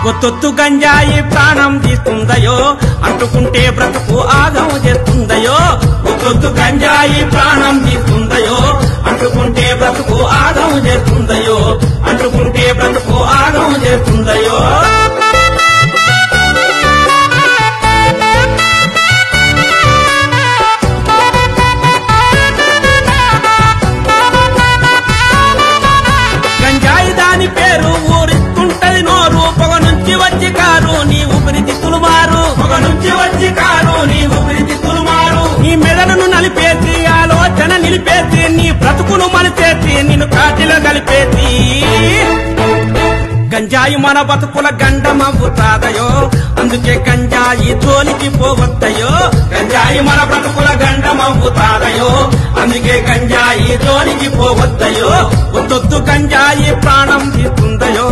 ఒత్తొత్తు గంజాయి ప్రాణం తీస్తుందయో అంటుకుంటే బ్రతుకు ఆగం చేస్తుందయో ఒత్తొత్తు గంజాయి ప్రాణం తీస్తుందయో అంటుకుంటే బ్రతుకు ఆగం చేస్తుందయో అంటుకుంటే బ్రతుకు ఆగం చేస్తుందయో గంజాయి దాని పేరు ఊరిస్తుంటది నోరు పొగ నుంచి వచ్చి కారు నీ ఊపిరితిత్తులు మారు పొగ నుంచి వచ్చి కారు నీ ఊపిరితిత్తులు మారు నీ మెదడును నలిపేసి ఆలోచన నిలిపేసి నీ బ్రతుకును మలిపేసి నిన్ను కాటిలో కలిపేసి గంజాయి మన బతుకుల గండమవుతాదయో అందుకే గంజాయి జోలికి పోవద్దయో గంజాయి మన బ్రతుకుల గండమవుతాదయో అందుకే గంజాయి జోలికి పోవద్దయో ఒత్తొత్తు గంజాయి ప్రాణం తీస్తుందయో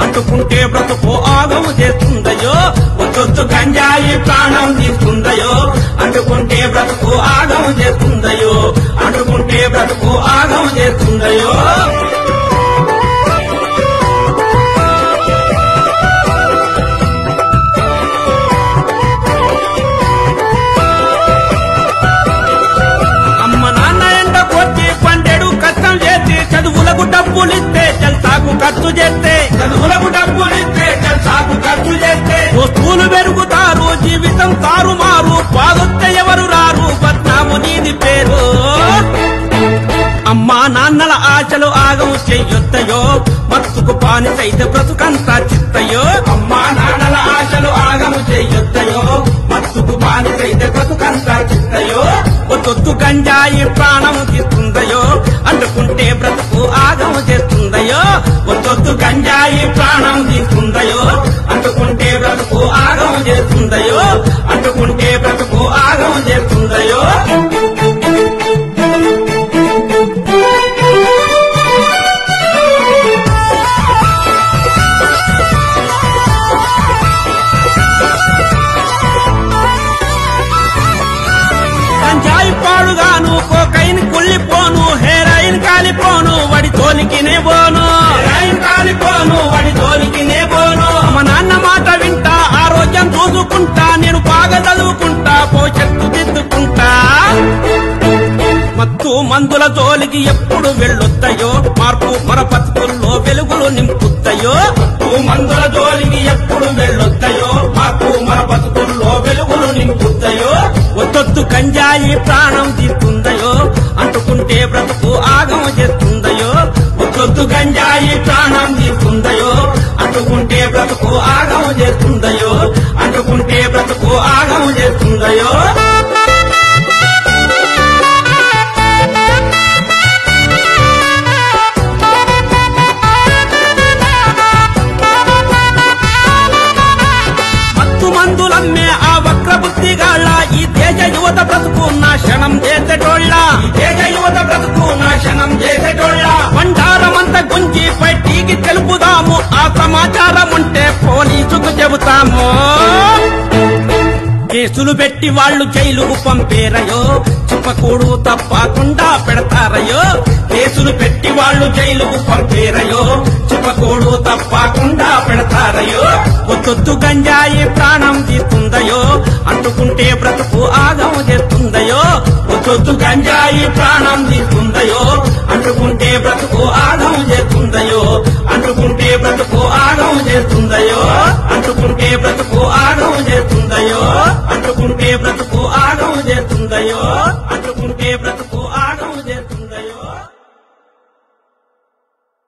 అంటుకుంటే బ్రతుకు ఆగము చేస్తుందయో ఒత్తొత్తు గంజాయి ప్రాణం తీస్తుందయో అంటుకుంటే బ్రతుకు ఆగము చేస్తుందయో అంటుకుంటే బ్రతుకు ఆగము చేస్తుందయో చదువులకు డబ్బులిస్తే జల్సాకు ఖర్చు చేస్తే చదువులకు డబ్బులిస్తే జల్సాకు ఖర్చు చేస్తే వస్తువులు పెరుగుతారు జీవితం తారుమారు బాధొస్తే ఎవరు రారు బద్నాము నీది పేరు అమ్మా నాన్నల ఆశలు ఆగం చెయ్యొద్దయో మత్తుకు పానిసైతే బ్రతుకంతా చిత్తయో అమ్మా నాన్నల ఆశలు ఆగము చెయ్యొద్దయో మత్తుకు పానిసైతే బ్రతుకంతా చిత్తయో ఒత్తొత్తు గంజాయి ప్రాణము తీస్తుందయో అంటుకుంటే బ్రతుకు ఆగము చేస్తుందయో ఒత్తొత్తు గంజాయి ప్రాణం తీస్తుందయో అంటుకుంటే బ్రతుకు ఆగము చేస్తుందయో అంటుకుంటే బ్రతుకు ఆగము చేస్తుందయో గంజాయి పాడుగాను కోకైన్ కుళ్ళిపోను హెరాయిన్ కాలిపోను వడి తోలికినే పోను హెరాయిన్ కాలిపోను వడి తోలికినే పోను మా నాన్న మాట వింటా ఆరోగ్యం చూసుకుంటా నేను బాగా చదువుకుంటా భవిష్యత్తు దిద్దుకుంటా మత్తు మందుల జోలికి ఎప్పుడు వెళ్ళొద్దయో మార్పు మన బతుకుల్లో వెలుగులు నింపుతాయో మత్తు మందుల జోలికి ఎప్పుడు వెళ్ళొద్దయో మార్పు మన బతుకుల్లో వెలుగులు నింపుతాయో ఒత్తొత్తు గంజాయి ప్రాణం తీస్తుందయో అంటుకుంటే బ్రతుకు ఆగమ చేస్తుందయో ఒత్తొత్తు గంజాయి ప్రాణం తీస్తుందయో అంటుకుంటే బ్రతుకు ఆగమ చేస్తుందయో అంటుకుంటే బ్రతుకు ఆగమ చేస్తుందయో మందులమ్మే ఆ వక్ర బుద్ధిగాళ్ళ ఈ దేశ యువత బ్రతుకు నాశనం చేసేటోళ్ళ ఈ దేశ యువత బ్రతుకు నాశనం చేసేటోళ్ళ బండారమంతా గుంజి బయటికి తెలుపుదాము ఆ సమాచారం ఉంటే పోలీసుకు చెబుతాము కేసులు పెట్టి వాళ్ళు జైలుకు పంపేరయో చెప్పకూడు తప్పకుండా పెడతారయో కేసులు పెట్టి వాళ్ళు జైలుకు పంపేరయో చెప్పకూడు తప్పకుండా పెడతారయో ఒత్తొత్తు గంజాయి ప్రాణం తీస్తుందయో అంటుకుంటే బ్రతుకు ఆగం చేస్తుందయో ఒత్తొత్తు గంజాయి ప్రాణం తీస్తుందయో అంటుకుంటే బ్రతుకు ఆగం చేస్తుందయో అంటుకుంటే బ్రతుకు ఆగం చేస్తుందయో అంటుకుంటే బ్రతుకు ఆగం చేస్తుందయో అంటుకుంటే బ్రతుకు ఆగం చేస్తుందయో అంటుకుంటే